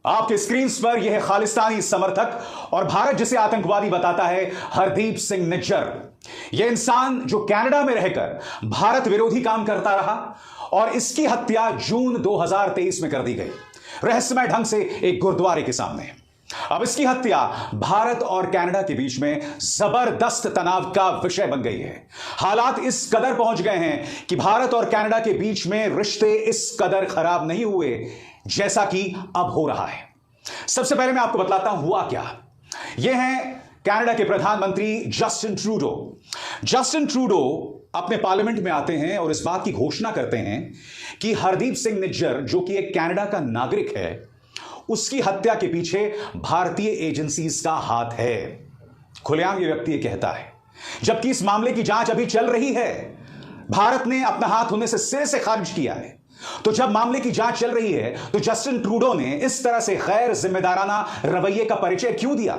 आपके स्क्रीन पर यह खालिस्तानी समर्थक और भारत जिसे आतंकवादी बताता है हरदीप सिंह निज्जर। यह इंसान जो कनाडा में रहकर भारत विरोधी काम करता रहा और इसकी हत्या जून 2023 में कर दी गई रहस्यमय ढंग से एक गुरुद्वारे के सामने। अब इसकी हत्या भारत और कनाडा के बीच में जबरदस्त तनाव का विषय बन गई है। हालात इस कदर पहुंच गए हैं कि भारत और कनाडा के बीच में रिश्ते इस कदर खराब नहीं हुए जैसा कि अब हो रहा है। सबसे पहले मैं आपको बतलाता हूं हुआ क्या। यह है कनाडा के प्रधानमंत्री जस्टिन ट्रूडो। जस्टिन ट्रूडो अपने पार्लियामेंट में आते हैं और इस बात की घोषणा करते हैं कि हरदीप सिंह निज्जर जो कि एक कनाडा का नागरिक है, उसकी हत्या के पीछे भारतीय एजेंसीज का हाथ है। खुलेआम ये व्यक्ति ये कहता है, जबकि इस मामले की जांच अभी चल रही है। भारत ने अपना हाथ होने से सिरे से खारिज किया है। तो जब मामले की जांच चल रही है तो जस्टिन ट्रूडो ने इस तरह से गैर जिम्मेदाराना रवैये का परिचय क्यों दिया?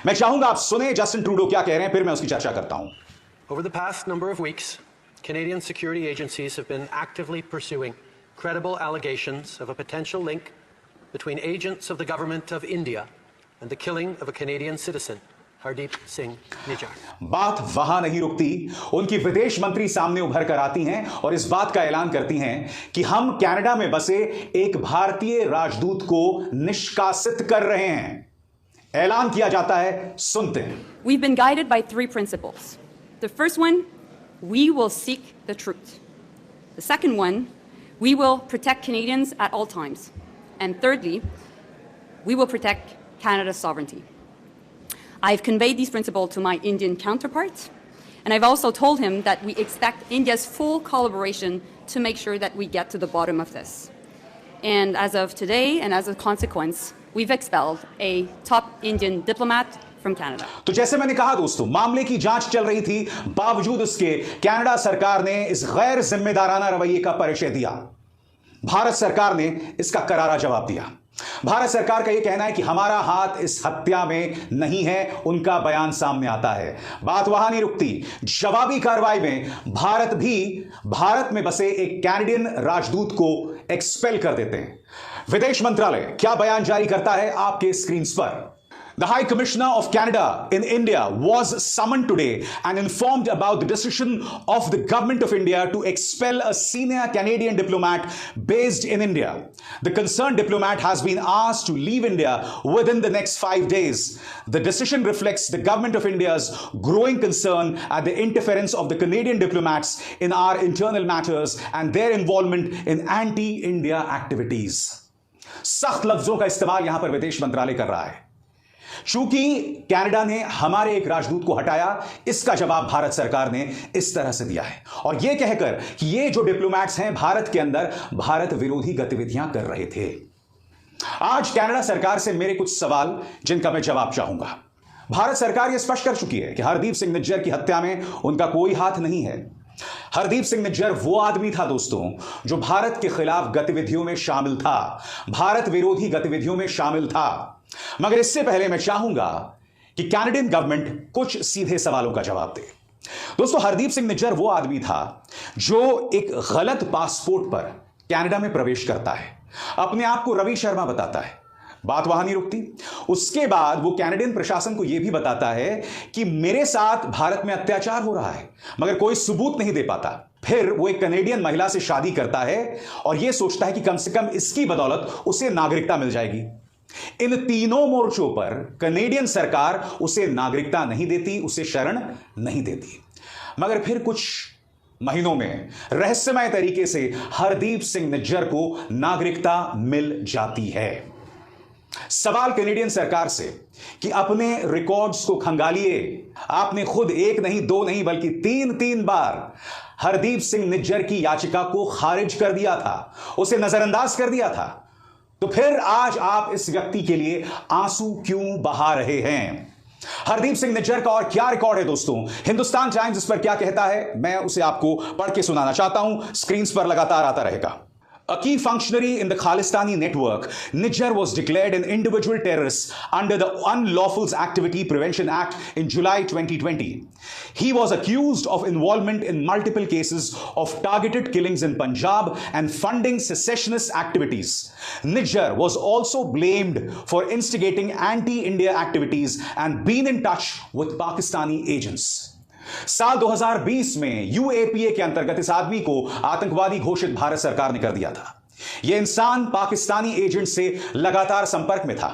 मैं चाहूंगा आप सुने जस्टिन ट्रूडो क्या कह रहे हैं, फिर मैं उसकी चर्चा करता हूं। Over the past number of weeks, Canadian security agencies have been actively pursuing credible allegations of a potential link between agents of the government of India and the killing of a Canadian citizen, Hardeep Singh Nijjar. बात वहां नहीं रुकती। उनकी विदेश मंत्री सामने उभर कर आती हैं और इस बात का ऐलान करती हैं कि हम कनाडा में बसे एक भारतीय राजदूत को निष्कासित कर रहे हैं। ऐलान किया जाता है, सुनते हैं। We've been guided by three principles. The first one, we will seek the truth. The second one, we will protect Canadians at all times. And thirdly, we will protect Canada's sovereignty. I've conveyed these principles to my Indian counterparts, and I've also told him that we expect India's full collaboration to make sure that we get to the bottom of this. And as of today, and as a consequence, we've expelled a top Indian diplomat from Canada. तो जैसे मैंने कहा दोस्तों, मामले की जांच चल रही थी, बावजूद उसके कनाडा सरकार ने इस गैर जिम्मेदाराना रवैये का परिचय दिया। भारत सरकार ने इसका करारा जवाब दिया। भारत सरकार का यह कहना है कि हमारा हाथ इस हत्या में नहीं है। उनका बयान सामने आता है। बात वहां नहीं रुकती। जवाबी कार्रवाई में भारत में बसे एक कैनेडियन राजदूत को एक्सपेल कर देते हैं। विदेश मंत्रालय क्या बयान जारी करता है आपके स्क्रीन पर। The High Commissioner of Canada in India was summoned today and informed about the decision of the Government of India to expel a senior Canadian diplomat based in India. The concerned diplomat has been asked to leave India within the next 5 days. The decision reflects the Government of India's growing concern at the interference of the Canadian diplomats in our internal matters and their involvement in anti-India activities. सख्त लफ्जों का इस्तेमाल यहां पर विदेश मंत्रालय कर रहा है। चूंकि कनाडा ने हमारे एक राजदूत को हटाया, इसका जवाब भारत सरकार ने इस तरह से दिया है और यह कहकर कि ये जो डिप्लोमैट्स हैं भारत के अंदर भारत विरोधी गतिविधियां कर रहे थे। आज कनाडा सरकार से मेरे कुछ सवाल जिनका मैं जवाब चाहूंगा। भारत सरकार यह स्पष्ट कर चुकी है कि हरदीप सिंह निज्जर की हत्या में उनका कोई हाथ नहीं है। हरदीप सिंह निज्जर वो आदमी था दोस्तों जो भारत के खिलाफ गतिविधियों में शामिल था, भारत विरोधी गतिविधियों में शामिल था। मगर इससे पहले मैं चाहूंगा कि कैनेडियन गवर्नमेंट कुछ सीधे सवालों का जवाब दे। दोस्तों, हरदीप सिंह निज्जर वो आदमी था जो एक गलत पासपोर्ट पर कनाडा में प्रवेश करता है, अपने आप को रवि शर्मा बताता है। बात वहां नहीं रुकती। उसके बाद वो कैनेडियन प्रशासन को यह भी बताता है कि मेरे साथ भारत में अत्याचार हो रहा है, मगर कोई सबूत नहीं दे पाता। फिर वो एक कनेडियन महिला से शादी करता है और यह सोचता है कि कम से कम इसकी बदौलत उसे नागरिकता मिल जाएगी। इन तीनों मोर्चों पर कनेडियन सरकार उसे नागरिकता नहीं देती, उसे शरण नहीं देती। मगर फिर कुछ महीनों में रहस्यमय तरीके से हरदीप सिंह निज्जर को नागरिकता मिल जाती है। सवाल कैनेडियन सरकार से कि अपने रिकॉर्ड्स को खंगालिए। आपने खुद एक नहीं, दो नहीं, बल्कि तीन बार हरदीप सिंह निज्जर की याचिका को खारिज कर दिया था, उसे नजरअंदाज कर दिया था। तो फिर आज आप इस व्यक्ति के लिए आंसू क्यों बहा रहे हैं? हरदीप सिंह निज्जर का और क्या रिकॉर्ड है दोस्तों। हिंदुस्तान टाइम्स इस पर क्या कहता है, मैं उसे आपको पढ़ के सुनाना चाहता हूं। स्क्रीन पर लगातार आता रहेगा। A key functionary in the Khalistani network, Nijjar was declared an individual terrorist under the Unlawful Activity Prevention Act in July 2020. He was accused of involvement in multiple cases of targeted killings in Punjab and funding secessionist activities. Nijjar was also blamed for instigating anti-India activities and been in touch with Pakistani agents. साल 2020 में UAPA के अंतर्गत इस आदमी को आतंकवादी घोषित भारत सरकार ने कर दिया था। यह इंसान पाकिस्तानी एजेंट से लगातार संपर्क में था।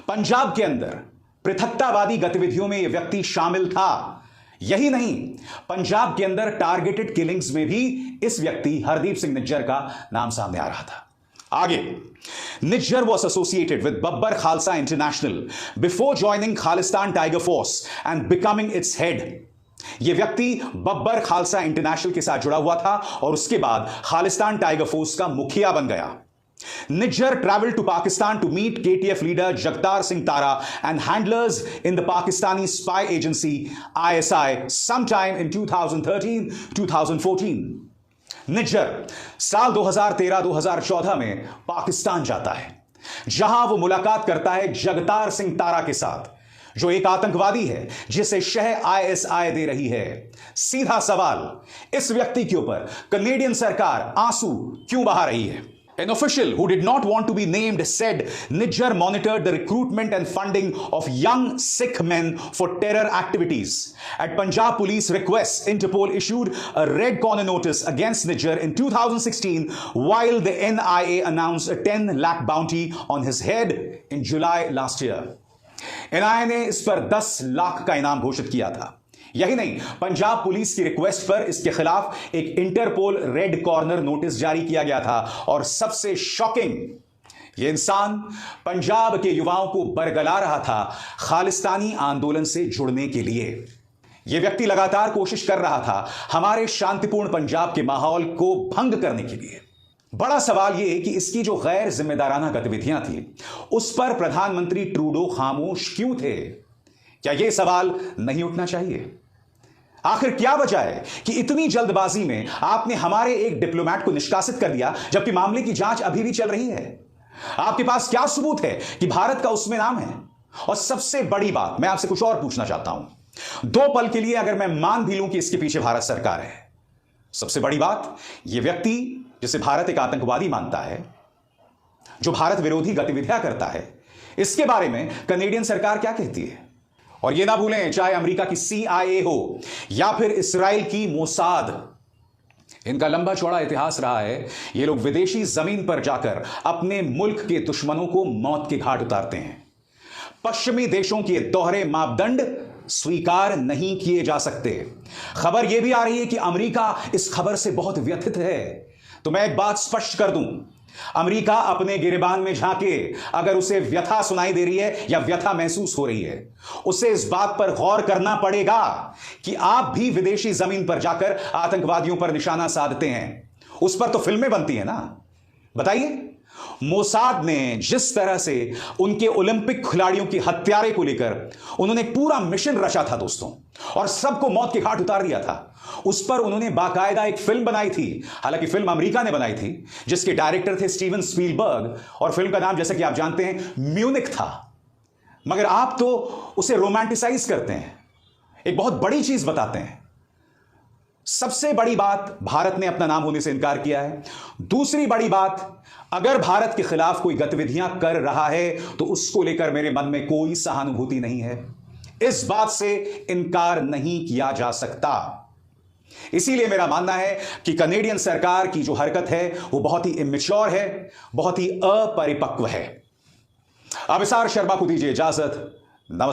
पंजाब के अंदर पृथकतावादी गतिविधियों में यह व्यक्ति शामिल था। यही नहीं, पंजाब के अंदर टारगेटेड किलिंग्स में भी इस व्यक्ति हरदीप सिंह निज्जर का नाम सामने आ रहा था। आगे, Nijjar was associated with Babbar Khalsa International before joining Khalistan Tiger Force and becoming its head. यह व्यक्ति बब्बर खालसा इंटरनेशनल के साथ जुड़ा हुआ था और उसके बाद खालिस्तान टाइगर फोर्स का मुखिया बन गया। Nijjar traveled to Pakistan to meet KTF leader Jagtar Singh Tara and handlers in the Pakistani spy agency ISI sometime in 2013-2014. Nijjar साल 2013-2014 में पाकिस्तान जाता है, जहां वो मुलाकात करता है जगतार सिंह तारा के साथ, जो एक आतंकवादी है जिसे शह आईएसआई दे रही है। सीधा सवाल, इस व्यक्ति के ऊपर कनेडियन सरकार आंसू क्यों बहा रही है? An official who did not want to be named said Nijjar monitored the recruitment and funding of young Sikh men for terror activities. At Punjab Police request, Interpol issued a red corner notice against Nijjar in 2016 while the NIA announced a 10 lakh bounty on his head in July last year. NIA ने इस पर 10 लाख का इनाम घोषित किया था। यही नहीं, पंजाब पुलिस की रिक्वेस्ट पर इसके खिलाफ एक इंटरपोल रेड कॉर्नर नोटिस जारी किया गया था। और सबसे शॉकिंग, यह इंसान पंजाब के युवाओं को बरगला रहा था खालिस्तानी आंदोलन से जुड़ने के लिए। यह व्यक्ति लगातार कोशिश कर रहा था हमारे शांतिपूर्ण पंजाब के माहौल को भंग करने के लिए। बड़ा सवाल यह है कि इसकी जो गैर जिम्मेदाराना गतिविधियां थी, उस पर प्रधानमंत्री ट्रूडो खामोश क्यों थे? क्या यह सवाल नहीं उठना चाहिए? आखिर क्या वजह है कि इतनी जल्दबाजी में आपने हमारे एक डिप्लोमेट को निष्कासित कर दिया, जबकि मामले की जांच अभी भी चल रही है? आपके पास क्या सबूत है कि भारत का उसमें नाम है? और सबसे बड़ी बात, मैं आपसे कुछ और पूछना चाहता हूं। 2 पल के लिए अगर मैं मान भी लूं कि इसके पीछे भारत सरकार है, सबसे बड़ी बात, यह व्यक्ति जिसे भारत एक आतंकवादी मानता है, जो भारत विरोधी गतिविधियां करता है, इसके बारे में कनेडियन सरकार क्या कहती है? और यह ना भूलें, चाहे अमेरिका की CIA हो या फिर इस्राएल की मोसाद, इनका लंबा चौड़ा इतिहास रहा है। ये लोग विदेशी जमीन पर जाकर अपने मुल्क के दुश्मनों को मौत के घाट उतारते हैं। पश्चिमी देशों के दोहरे मापदंड स्वीकार नहीं किए जा सकते। खबर यह भी आ रही है कि अमेरिका इस खबर से बहुत व्यथित है। तो मैं एक बात स्पष्ट कर दूं, अमेरिका अपने गिरेबान में झांके, अगर उसे व्यथा सुनाई दे रही है या व्यथा महसूस हो रही है, उसे इस बात पर गौर करना पड़ेगा कि आप भी विदेशी जमीन पर जाकर आतंकवादियों पर निशाना साधते हैं। उस पर तो फिल्में बनती हैं ना। बताइए, मोसाद ने जिस तरह से उनके ओलंपिक खिलाड़ियों की हत्यारे को लेकर उन्होंने पूरा मिशन रचा था दोस्तों, और सबको मौत के घाट उतार दिया था, उस पर उन्होंने बाकायदा एक फिल्म बनाई थी। हालांकि फिल्म अमेरिका ने बनाई थी, जिसके डायरेक्टर थे स्टीवन स्पीलबर्ग, और फिल्म का नाम जैसा कि आप जानते हैं म्यूनिक था। मगर आप तो उसे रोमांटिसाइज करते हैं, एक बहुत बड़ी चीज बताते हैं। सबसे बड़ी बात, भारत ने अपना नाम होने से इनकार किया है। दूसरी बड़ी बात, अगर भारत के खिलाफ कोई गतिविधियां कर रहा है तो उसको लेकर मेरे मन में कोई सहानुभूति नहीं है। इस बात से इनकार नहीं किया जा सकता। इसीलिए मेरा मानना है कि कनेडियन सरकार की जो हरकत है वो बहुत ही इमेच्योर है, बहुत ही अपरिपक्व है। अभिसार शर्मा को दीजिए इजाजत। नमस्कार।